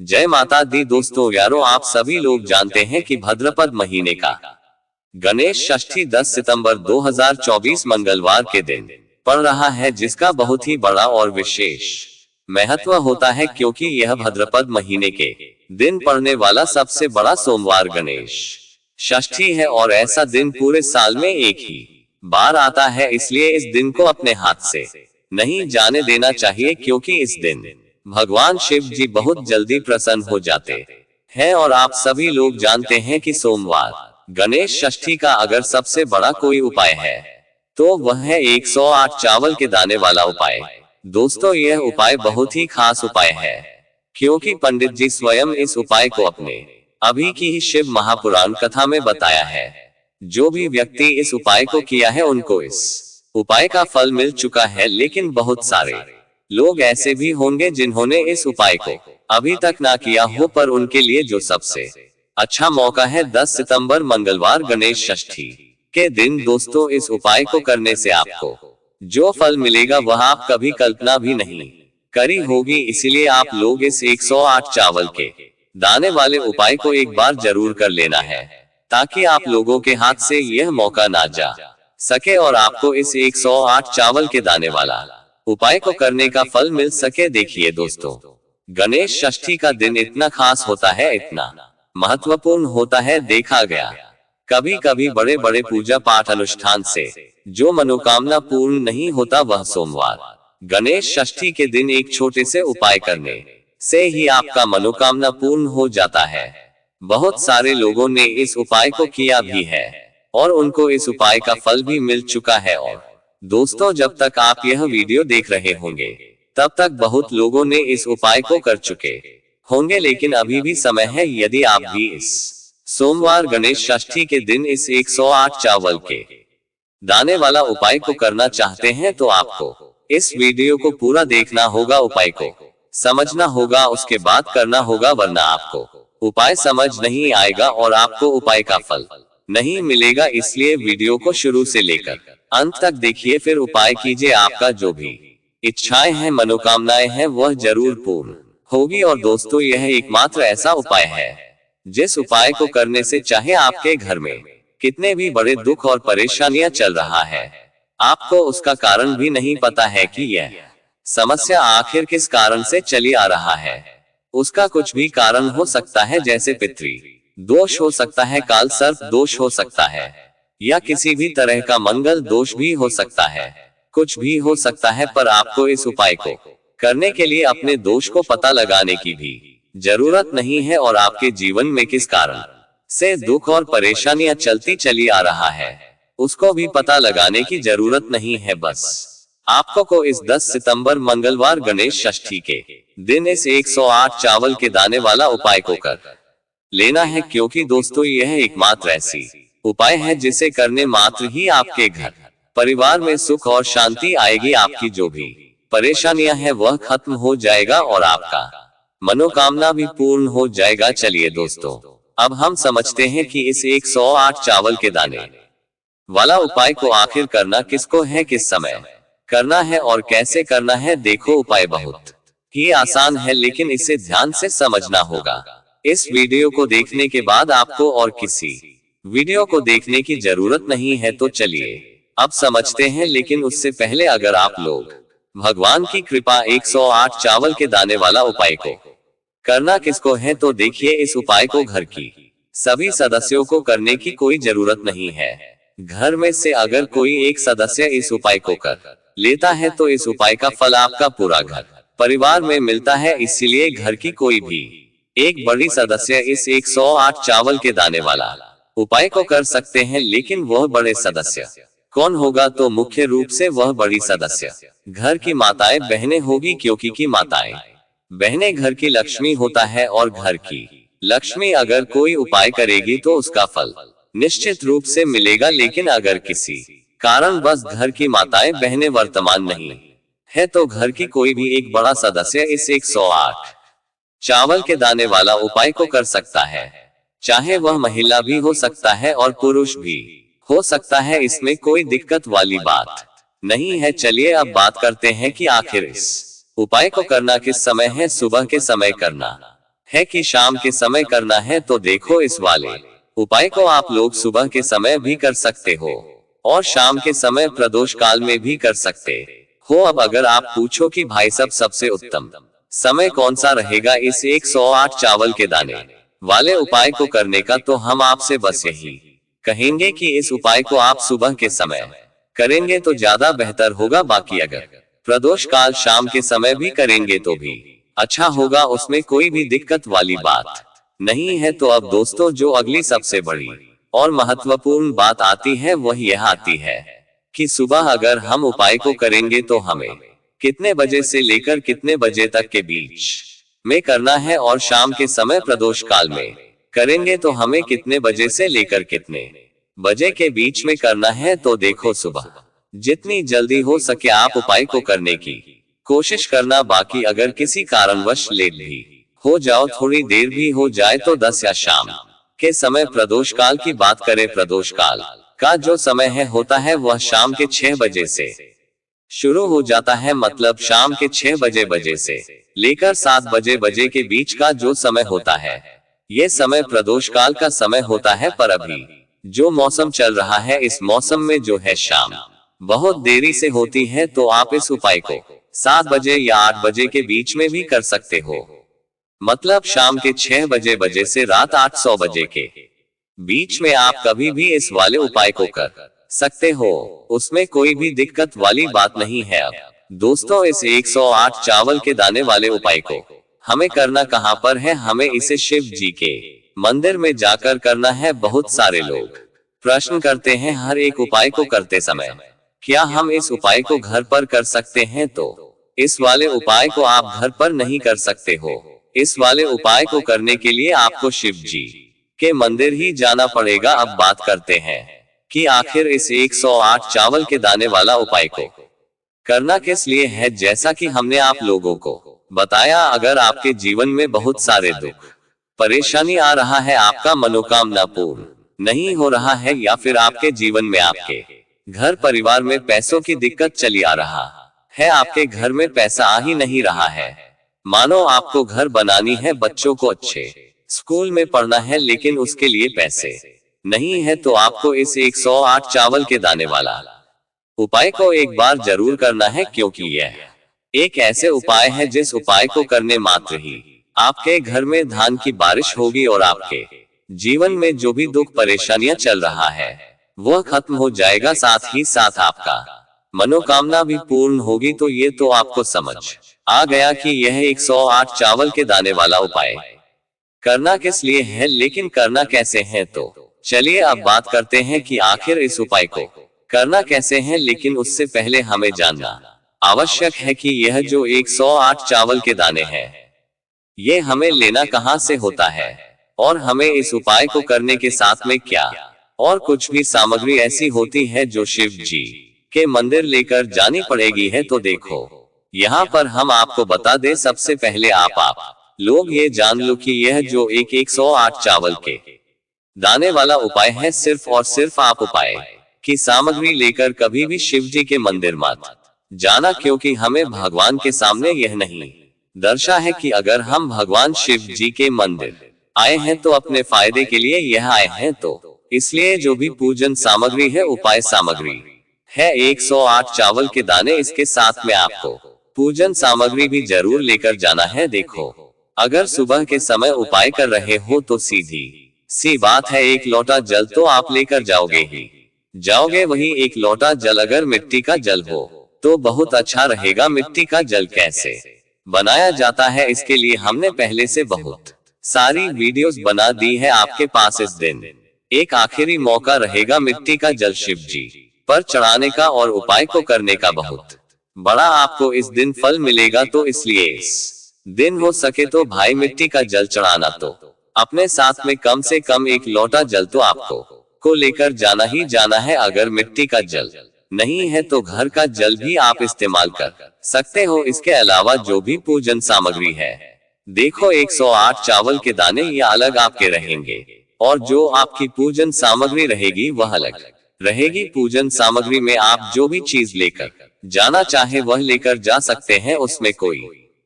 जय माता दी दोस्तों यारों, आप सभी लोग जानते हैं कि भाद्रपद महीने का गणेश षष्ठी 10 सितंबर 2024 मंगलवार के दिन पड़ रहा है, जिसका बहुत ही बड़ा और विशेष महत्व होता है क्योंकि यह भाद्रपद महीने के दिन पड़ने वाला सबसे बड़ा सोमवार गणेश षष्ठी है और ऐसा दिन पूरे साल में एक ही बार आता है। इसलिए इस दिन को अपने हाथ से नहीं जाने देना चाहिए क्योंकि इस दिन भगवान शिव जी बहुत जल्दी प्रसन्न हो जाते हैं। और आप सभी लोग जानते हैं कि सोमवार गणेश षष्ठी का अगर सबसे बड़ा कोई उपाय है तो वह है 108 चावल के दाने वाला उपाय। दोस्तों, यह उपाय बहुत ही खास उपाय है क्योंकि पंडित जी स्वयं इस उपाय को अपने अभी की ही शिव महापुराण कथा में बताया है। जो भी व्यक्ति इस उपाय को किया है उनको इस उपाय का फल मिल चुका है, लेकिन बहुत सारे लोग ऐसे भी होंगे जिन्होंने इस उपाय को अभी तक ना किया हो, पर उनके लिए जो सबसे अच्छा मौका है 10 सितंबर मंगलवार गणेश षष्ठी के दिन। दोस्तों, इस उपाय को करने से आपको जो फल मिलेगा वह आप कभी कल्पना भी नहीं करी होगी। इसलिए आप लोग इस 108 चावल के दाने वाले उपाय को एक बार जरूर कर लेना है ताकि आप लोगों के हाथ से यह मौका ना जा सके और आपको इस 108 चावल के दाने वाला उपाय को करने का फल मिल सके। देखिए दोस्तों, गणेश षष्ठी का दिन इतना खास होता है, इतना महत्वपूर्ण होता है। देखा गया कभी कभी बड़े बड़े पूजा पाठ अनुष्ठान से जो मनोकामना पूर्ण नहीं होता, वह सोमवार गणेश षष्ठी के दिन एक छोटे से उपाय करने से ही आपका मनोकामना पूर्ण हो जाता है। बहुत सारे लोगों ने इस उपाय को किया भी है और उनको इस उपाय का फल भी मिल चुका है। और दोस्तों, जब तक आप यह वीडियो देख रहे होंगे तब तक बहुत लोगों ने इस उपाय को कर चुके होंगे, लेकिन अभी भी समय है। यदि आप भी इस सोमवार गणेश षष्ठी के दिन इस 108 चावल के दाने वाला उपाय को करना चाहते हैं तो आपको इस वीडियो को पूरा देखना होगा, उपाय को समझना होगा, उसके बाद करना होगा, वरना आपको उपाय समझ नहीं आएगा और आपको उपाय का फल नहीं मिलेगा। इसलिए वीडियो को शुरू से लेकर अंत तक देखिए, फिर उपाय कीजिए। आपका जो भी इच्छाएं हैं, मनोकामनाएं हैं, वह जरूर पूर्ण होगी। और दोस्तों, यह एकमात्र ऐसा उपाय है जिस उपाय को करने से चाहे आपके घर में कितने भी बड़े दुख और परेशानियां चल रहा है, आपको उसका कारण भी नहीं पता है कि यह समस्या आखिर किस कारण से चली आ रहा है। उसका कुछ भी कारण हो सकता है, जैसे पितृ दोष हो सकता है, काल सर्प दोष हो सकता है, या किसी भी तरह का मंगल दोष भी हो सकता है, कुछ भी हो सकता है। पर आपको इस उपाय को करने के लिए अपने दोष को पता लगाने की भी जरूरत नहीं है और आपके जीवन में किस कारण से दुख और परेशानियां चलती चली आ रहा है उसको भी पता लगाने की जरूरत नहीं है। बस आपको को इस 10 सितंबर मंगलवार गणेश षष्ठी के दिन इस 108 चावल के दाने वाला उपाय को कर लेना है, क्योंकि दोस्तों, यह एकमात्र ऐसी उपाय है जिसे करने मात्र ही आपके घर परिवार में सुख और शांति आएगी। आपकी जो भी परेशानियां हैं वह खत्म हो जाएगा और आपका मनोकामना भी पूर्ण हो जाएगा। चलिए दोस्तों, अब हम समझते हैं कि इस 108 चावल के दाने वाला उपाय को आखिर करना किसको है, किस समय करना है और कैसे करना है। देखो, उपाय बहुत ही आसान है, लेकिन इसे ध्यान से समझना होगा। इस वीडियो को देखने के बाद आपको और किसी वीडियो को देखने की जरूरत नहीं है। तो चलिए अब समझते हैं, लेकिन उससे पहले अगर आप लोग भगवान की कृपा 108 चावल के दाने वाला उपाय को करना किसको है तो देखिए, इस उपाय को घर की सभी सदस्यों को करने की कोई जरूरत नहीं है। घर में से अगर कोई एक सदस्य इस उपाय को कर लेता है तो इस उपाय का फल आपका पूरा घर परिवार में मिलता है। इसीलिए घर की कोई भी एक बड़ी सदस्य इस 108 चावल के दाने वाला उपाय को कर सकते हैं, लेकिन वह बड़े सदस्य कौन होगा तो मुख्य रूप से वह बड़ी सदस्य घर की माताएं बहनें होगी, क्योंकि की माताएं बहनें घर की लक्ष्मी होता है और घर की लक्ष्मी अगर कोई उपाय करेगी तो उसका फल निश्चित रूप से मिलेगा। लेकिन अगर किसी कारण बस घर की माताएं बहनें वर्तमान नहीं है तो घर की कोई भी एक बड़ा सदस्य इस 108 चावल के दाने वाला उपाय को कर सकता है, चाहे वह महिला भी हो सकता है और पुरुष भी हो सकता है। इसमें कोई दिक्कत वाली बात नहीं है। चलिए अब बात करते हैं कि आखिर इस उपाय को करना किस समय है। सुबह के समय करना है कि शाम के समय करना है तो देखो इस वाले उपाय को आप लोग सुबह के समय भी कर सकते हो और शाम के समय प्रदोष काल में भी कर सकते हो। अब अगर आप पूछो कि भाई साहब सबसे उत्तम समय कौन सा रहेगा इस 108 चावल के दाने वाले उपाय को करने का, तो हम आपसे बस यही कहेंगे कि इस उपाय को आप सुबह के समय करेंगे तो ज्यादा बेहतर होगा। बाकी अगर प्रदोष काल शाम के समय भी करेंगे तो भी अच्छा होगा, उसमें कोई भी दिक्कत वाली बात नहीं है। तो अब दोस्तों, जो अगली सबसे बड़ी और महत्वपूर्ण बात आती है वह यह आती है कि सुबह अगर हम उपाय को करेंगे तो हमें कितने बजे से लेकर कितने बजे तक के बीच में करना है, और शाम के समय प्रदोष काल में करेंगे तो हमें कितने बजे से लेकर कितने बजे के बीच में करना है। तो देखो, सुबह जितनी जल्दी हो सके आप उपाय को करने की कोशिश करना। बाकी अगर किसी कारणवश लेट भी हो जाओ, थोड़ी देर भी हो जाए, तो 10 या शाम के समय प्रदोष काल की बात करें, प्रदोष काल का जो समय होता है वह शाम के 6 बजे से शुरू हो जाता है। मतलब शाम के 6 बजे से लेकर 7 बजे के बीच का जो समय होता है ये समय प्रदोष काल का समय होता है। पर अभी जो मौसम चल रहा है, इस मौसम में जो है शाम बहुत देरी से होती है, तो आप इस उपाय को 7 बजे या 8 बजे के बीच में भी कर सकते हो। मतलब शाम के 6 बजे से रात 8 बजे के बीच में आप कभी भी इस वाले उपाय को कर सकते हो, उसमें कोई भी दिक्कत वाली बात नहीं है। अब दोस्तों, इस 108 चावल के दाने वाले उपाय को हमें करना कहाँ पर है? हमें इसे शिव जी के मंदिर में जाकर करना है। बहुत सारे लोग प्रश्न करते हैं हर एक उपाय को करते समय, क्या हम इस उपाय को घर पर कर सकते हैं? तो इस वाले उपाय को आप घर पर नहीं कर सकते हो। इस वाले उपाय को करने के लिए आपको शिव जी के मंदिर ही जाना पड़ेगा। अब बात करते हैं कि आखिर इस 108 चावल के दाने वाला उपाय को करना किस लिए है। जैसा कि हमने आप लोगों को बताया, अगर आपके जीवन में बहुत सारे दुख परेशानी आ रहा है, आपका मनोकामना पूर्ण नहीं हो रहा है, या फिर आपके जीवन में आपके घर परिवार में पैसों की दिक्कत चली आ रहा है, आपके घर में पैसा आ ही नहीं रहा है, मानो आपको घर बनानी है, बच्चों को अच्छे स्कूल में पढ़ना है, लेकिन उसके लिए पैसे नहीं है, तो आपको इस 108 चावल के दाने वाला उपाय को एक बार जरूर करना है। क्योंकि यह एक ऐसे उपाय है जिस उपाय को करने मात्र ही आपके घर में धान की बारिश होगी और आपके जीवन में जो भी दुख परेशानियां चल रहा है वह खत्म हो जाएगा, साथ ही साथ आपका मनोकामना भी पूर्ण होगी। तो ये तो आपको समझ आ गया कि यह 108 चावल के दाने वाला उपाय करना किस लिए है, लेकिन करना कैसे है। तो चलिए अब बात करते हैं कि आखिर इस उपाय को करना कैसे है। लेकिन उससे पहले हमें जानना आवश्यक है कि यह जो 108 चावल के दाने हैं ये हमें लेना कहां से होता है, और हमें इस उपाय को करने के साथ में क्या और कुछ भी सामग्री ऐसी होती है जो शिव जी के मंदिर लेकर जानी पड़ेगी है। तो देखो, यहाँ पर हम आपको बता दें, सबसे पहले आप लोग ये जान लो कि यह जो 108 चावल के दाने वाला उपाय है, सिर्फ और सिर्फ आप उपाय की सामग्री लेकर कभी भी शिव जी के मंदिर मत जाना, क्योंकि हमें भगवान के सामने यह नहीं दर्शा है कि अगर हम भगवान शिव जी के मंदिर आए हैं तो अपने फायदे के लिए यह आए हैं। तो इसलिए जो भी पूजन सामग्री है, उपाय सामग्री है 108 चावल के दाने, इसके साथ में आपको पूजन सामग्री भी जरूर लेकर जाना है। देखो, अगर सुबह के समय उपाय कर रहे हो तो सीधी सी बात है, 1 लोटा जल तो आप लेकर जाओगे ही जाओगे। वही 1 लोटा जल अगर मिट्टी का जल हो तो बहुत अच्छा रहेगा। मिट्टी का जल कैसे बनाया जाता है, इसके लिए हमने पहले से बहुत सारी वीडियोस बना दी है आपके पास। इस दिन एक आखिरी मौका रहेगा मिट्टी का जल शिव जी पर चढ़ाने का और उपाय को करने का बहुत बड़ा आपको इस दिन फल मिलेगा। तो इसलिए इस दिन हो सके तो भाई मिट्टी का जल चढ़ाना तो अपने साथ में कम से कम 1 लोटा जल तो आपको लेकर जाना ही जाना है। अगर मिट्टी का जल नहीं है तो घर का जल भी आप इस्तेमाल कर सकते हो। इसके अलावा जो भी पूजन सामग्री है, देखो 108 चावल के दाने ये अलग आपके रहेंगे, और जो आपकी पूजन सामग्री रहेगी वह अलग रहेगी। पूजन सामग्री में आप जो भी चीज लेकर जाना चाहे वह लेकर जा सकते हैं, उसमें कोई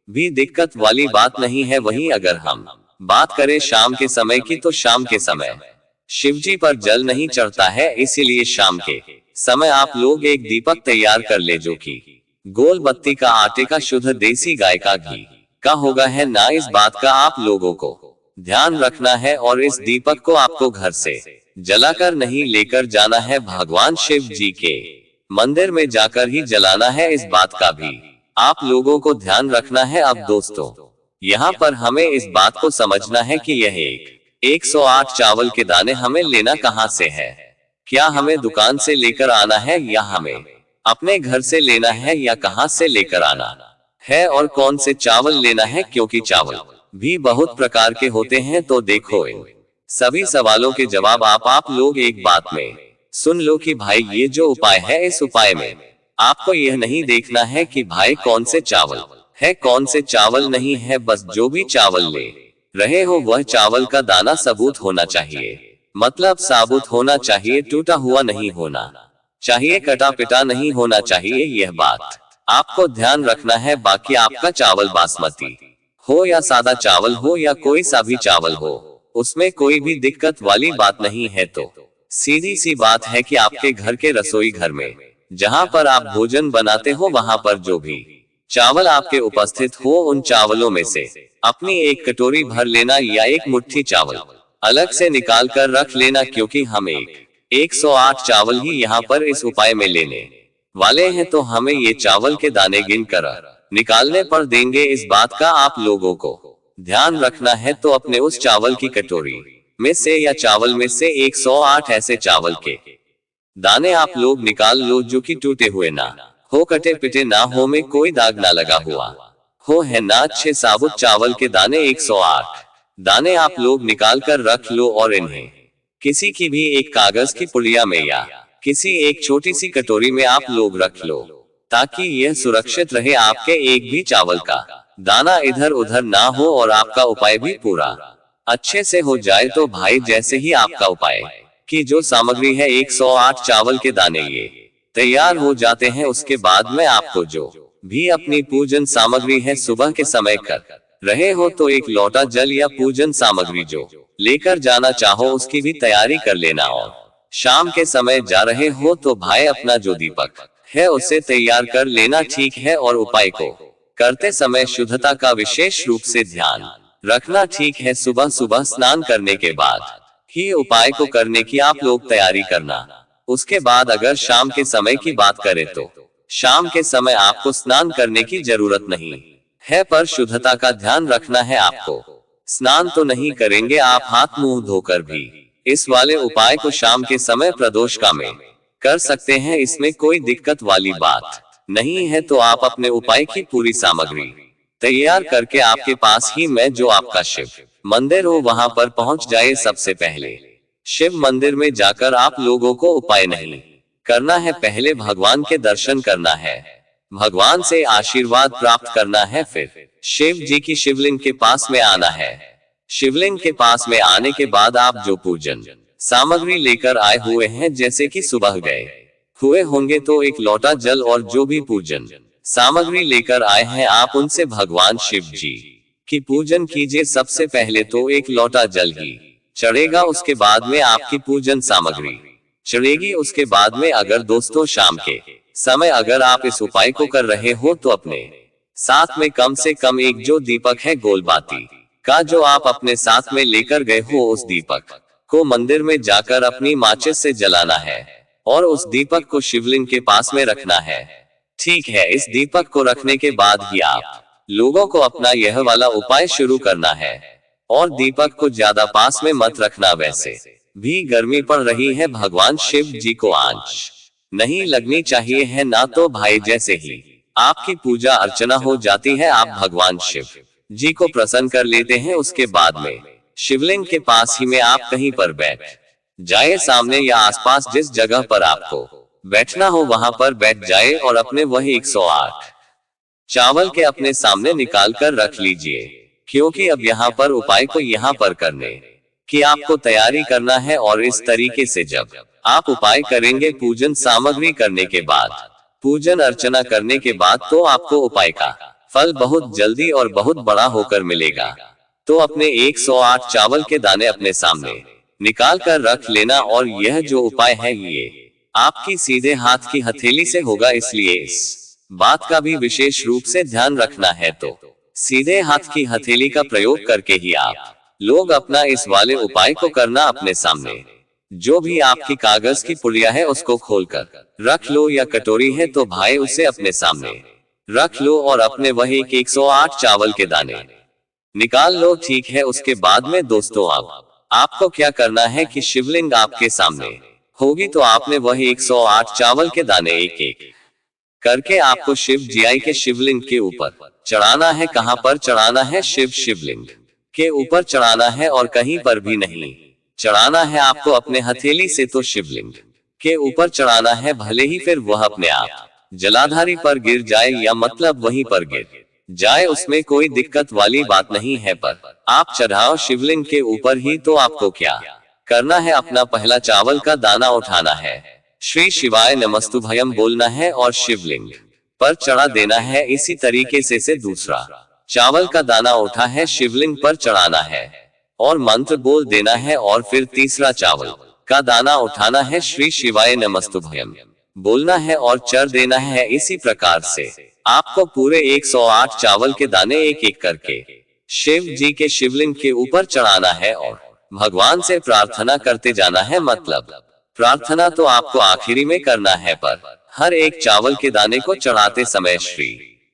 भी दिक्कत वाली बात नहीं है। वहीं अगर हम बात करें शाम के समय की तो शाम के समय शिवजी पर जल नहीं चढ़ता है, इसीलिए शाम के समय आप लोग एक दीपक तैयार कर ले जो कि गोल बत्ती का, आटे का, शुद्ध देसी गाय का घी का होगा है ना। इस बात का आप लोगों को ध्यान रखना है और इस दीपक को आपको घर से जलाकर नहीं लेकर जाना है, भगवान शिव जी के मंदिर में जाकर ही जलाना है। इस बात का भी आप लोगों को ध्यान रखना है। अब दोस्तों, यहाँ पर हमें इस बात को समझना है कि यह 108 चावल के दाने हमें लेना कहाँ से है। क्या हमें दुकान से लेकर आना है या हमें अपने घर से लेना है या कहाँ से लेकर आना है और कौन से चावल लेना है, क्योंकि चावल भी बहुत प्रकार के होते हैं। तो देखो, इन सभी सवालों के जवाब आप लोग एक बात में सुन लो कि भाई ये जो उपाय है, इस उपाय में आपको यह नहीं देखना है कि भाई कौन से चावल है कौन से चावल नहीं है। बस जो भी चावल ले रहे हो वह चावल का दाना सबूत होना चाहिए, मतलब साबुत होना चाहिए, टूटा हुआ नहीं होना चाहिए, कटा पिटा नहीं होना चाहिए। यह बात आपको ध्यान रखना है। बाकी आपका चावल बासमती हो या सादा चावल हो या कोई सा भी चावल हो, उसमें कोई भी दिक्कत वाली बात नहीं है। तो सीधी सी बात है कि आपके घर के रसोई घर में जहाँ पर आप भोजन बनाते हो, वहाँ पर जो भी चावल आपके उपस्थित हो, उन चावलों में से अपनी एक कटोरी भर लेना या एक मुट्ठी चावल अलग से निकाल कर रख लेना, क्योंकि हम 108 चावल ही यहाँ पर इस उपाय में लेने वाले हैं। तो हमें ये चावल के दाने गिन कर निकालने पर देंगे। इस बात का आप लोगों को ध्यान रखना है। तो अपने उस चावल की कटोरी में से या चावल में से 108 ऐसे चावल के दाने आप लोग निकाल लो जो कि टूटे हुए ना हो, कटे पिटे ना हो, में कोई दाग ना लगा हुआ हो, है ना। अच्छे साबुत चावल के दाने 108 दाने आप लोग निकाल कर रख लो और इन्हें किसी की भी एक कागज की पुड़िया में या किसी एक छोटी सी कटोरी में आप लोग रख लो, ताकि यह सुरक्षित रहे, आपके एक भी चावल का दाना इधर उधर ना हो और आपका उपाय भी पूरा अच्छे से हो जाए। तो भाई जैसे ही आपका उपाय की जो सामग्री है 108 चावल के दाने ये तैयार हो जाते हैं, उसके बाद में आपको जो भी अपनी पूजन सामग्री है सुबह के समय कर रहे हो, तो एक लोटा जल या पूजन सामग्री जो लेकर जाना चाहो उसकी भी तैयारी कर लेना। और शाम के समय जा रहे हो तो भाई अपना जो दीपक है उसे तैयार कर लेना, ठीक है। और उपाय को करते समय शुद्धता का विशेष रूप से ध्यान रखना, ठीक है। सुबह सुबह स्नान करने के बाद ही उपाय को करने की आप लोग तैयारी करना। उसके बाद अगर शाम के समय की बात करें तो शाम के समय आपको स्नान करने की जरूरत नहीं है, पर शुद्धता का ध्यान रखना है आपको। स्नान तो नहीं करेंगे आप, हाथ मुंह धोकर भी इस वाले उपाय को शाम के समय प्रदोषका में कर सकते हैं, इसमें कोई दिक्कत वाली बात नहीं है। तो आप अपने उपाय की पूरी सामग्री तैयार करके आपके पास ही में जो आपका शिव मंदिर हो वहां पर पहुंच जाए। सबसे पहले शिव मंदिर में जाकर आप लोगों को उपाय नहीं करना है, पहले भगवान के दर्शन करना है, भगवान से आशीर्वाद प्राप्त करना है, फिर शिव जी की शिवलिंग के पास में आना है। शिवलिंग के पास में आने के बाद आप जो पूजन सामग्री लेकर आए हुए हैं, जैसे कि सुबह गए हुए होंगे तो एक लोटा जल और जो भी पूजन सामग्री लेकर आए हैं आप उनसे भगवान शिव जी की पूजन कीजिए। सबसे पहले तो एक लोटा जल ही चढ़ेगा, उसके बाद में आपकी पूजन सामग्री चढ़ेगी। उसके बाद में अगर दोस्तों शाम के समय अगर आप इस उपाय को कर रहे हो तो अपने साथ में कम से कम एक जो दीपक है गोलबाती का जो आप अपने साथ में लेकर गए हो, उस दीपक को मंदिर में जाकर अपनी माचिस से जलाना है और उस दीपक को शिवलिंग के पास में रखना है, ठीक है। इस दीपक को रखने के बाद ही आप लोगों को अपना यह वाला उपाय शुरू करना है और दीपक को ज्यादा पास में मत रखना, वैसे भी गर्मी पड़ रही है, भगवान शिव जी को आंच नहीं लगनी चाहिए है ना। तो भाई जैसे ही आपकी पूजा अर्चना हो जाती है, आप भगवान शिव जी को प्रसन्न कर लेते हैं, उसके बाद में शिवलिंग के पास ही में आप कहीं पर बैठ जाए, सामने या आसपास जिस जगह पर आपको बैठना हो वहां पर बैठ जाए और अपने वही 108 चावल के अपने सामने निकाल कर रख लीजिए, क्योंकि अब यहाँ पर उपाय को यहाँ पर करने की आपको तैयारी करना है। और इस तरीके से जब आप उपाय करेंगे पूजन सामग्री करने के बाद, पूजन अर्चना करने के बाद, तो आपको उपाय का फल बहुत जल्दी और बहुत बड़ा होकर मिलेगा। तो अपने 108 चावल के दाने अपने सामने निकाल कर रख लेना। और यह जो उपाय है ये आपकी सीधे हाथ की हथेली से होगा, इसलिए इस बात का भी विशेष रूप से ध्यान रखना है। तो सीधे हाथ की हथेली का प्रयोग करके ही आप लोग अपना इस वाले उपाय को करना। अपने सामने जो भी आपकी कागज की पुड़िया है उसको खोलकर रख लो, या कटोरी है तो भाई उसे अपने सामने रख लो और अपने वही 108 चावल के दाने निकाल लो। ठीक है, उसके बाद में दोस्तों आपको क्या करना है कि शिवलिंग आपके सामने होगी, तो आपने वही 108 चावल के दाने एक एक करके आपको शिव जी के शिवलिंग के ऊपर चढ़ाना है। कहां पर चढ़ाना है? शिवलिंग के ऊपर चढ़ाना है और कहीं पर भी नहीं चढ़ाना है आपको अपने हथेली से, तो शिवलिंग के ऊपर चढ़ाना है। भले ही फिर वह अपने आप जलाधारी पर गिर जाए या मतलब वहीं पर गिर जाए, उसमें कोई दिक्कत वाली बात नहीं है, पर आप चढ़ाओ शिवलिंग के ऊपर ही। तो आपको क्या करना है? अपना पहला चावल का दाना उठाना है, श्री शिवाय नमस्तुभयम बोलना है और शिवलिंग पर चढ़ा देना है। इसी तरीके से दूसरा चावल का दाना उठा है, शिवलिंग पर चढ़ाना है और मंत्र बोल देना है। और फिर तीसरा चावल का दाना उठाना है, श्री शिवाय नमस्तुभयम बोलना है और चढ़ देना है। इसी प्रकार से आपको पूरे 108 चावल के दाने एक एक करके शिव जी के शिवलिंग के ऊपर चढ़ाना है और भगवान से प्रार्थना करते जाना है। मतलब प्रार्थना तो आपको आखिरी में करना है, पर हर एक चावल के दाने को चढ़ाते समय श्री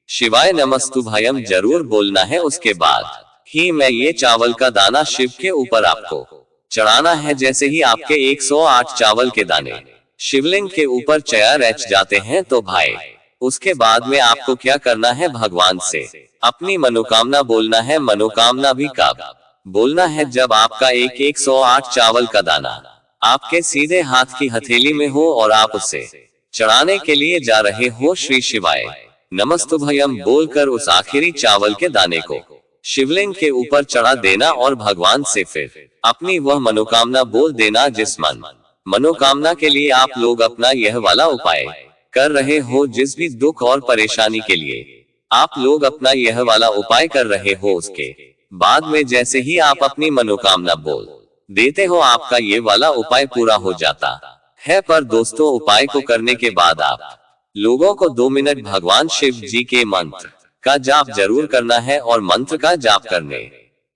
शिवाय नमस्तुभयम जरूर बोलना है। उसके बाद ही मैं ये चावल का दाना शिव के ऊपर आपको चढ़ाना है। जैसे ही आपके 108 चावल के दाने शिवलिंग के ऊपर चया रच जाते हैं, तो भाई उसके बाद में आपको क्या करना है? भगवान से अपनी मनोकामना बोलना है। मनोकामना भी कब बोलना है? जब आपका 108 चावल का दाना आपके सीधे हाथ की हथेली में हो और आप उसे चढ़ाने के लिए जा रहे हो। श्री शिवाय नमस्तुभयम बोलकर उस आखिरी चावल के दाने को शिवलिंग के ऊपर चढ़ा देना और भगवान से फिर अपनी वह मनोकामना बोल देना, जिस मनोकामना के लिए आप लोग अपना यह वाला उपाय कर रहे हो। जिस भी दुख और परेशानी के लिए आप लोग अपना यह वाला उपाय कर रहे हो, उसके बाद में जैसे ही आप अपनी मनोकामना बोल देते हो, आपका ये वाला उपाय पूरा हो जाता है। पर दोस्तों, उपाय को करने के बाद आप लोगों को 2 मिनट भगवान शिव जी के मंत्र का जाप जरूर करना है और मंत्र का जाप करने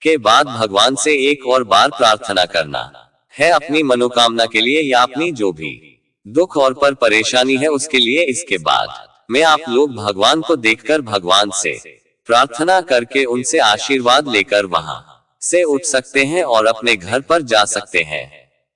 के बाद भगवान से एक और बार प्रार्थना करना है अपनी मनोकामना के लिए या अपनी जो भी दुख और पर परेशानी है उसके लिए। इसके बाद में आप लोग भगवान को देखकर भगवान से प्रार्थना करके उनसे आशीर्वाद लेकर वहां से उठ सकते हैं और अपने घर पर जा सकते हैं।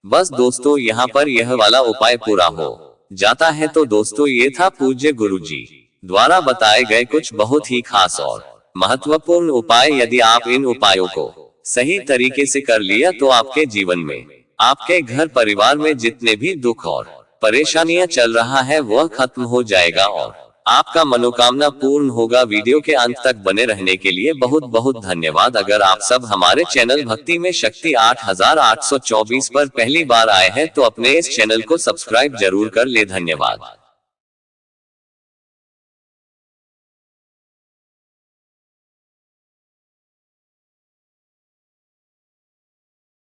बस दोस्तों, यहाँ पर यह वाला उपाय पूरा हो जाता है। तो दोस्तों, ये था पूज्य गुरुजी द्वारा बताए गए कुछ बहुत ही खास और महत्वपूर्ण उपाय। यदि आप इन उपायों को सही तरीके से कर लिया तो आपके जीवन में, आपके घर परिवार में जितने भी दुख और परेशानियां चल रहा है वह खत्म हो जाएगा और आपका मनोकामना पूर्ण होगा। वीडियो के अंत तक बने रहने के लिए बहुत बहुत धन्यवाद। अगर आप सब हमारे चैनल भक्ति में शक्ति 8824 पर पहली बार आए हैं तो अपने इस चैनल को सब्सक्राइब जरूर कर ले। धन्यवाद।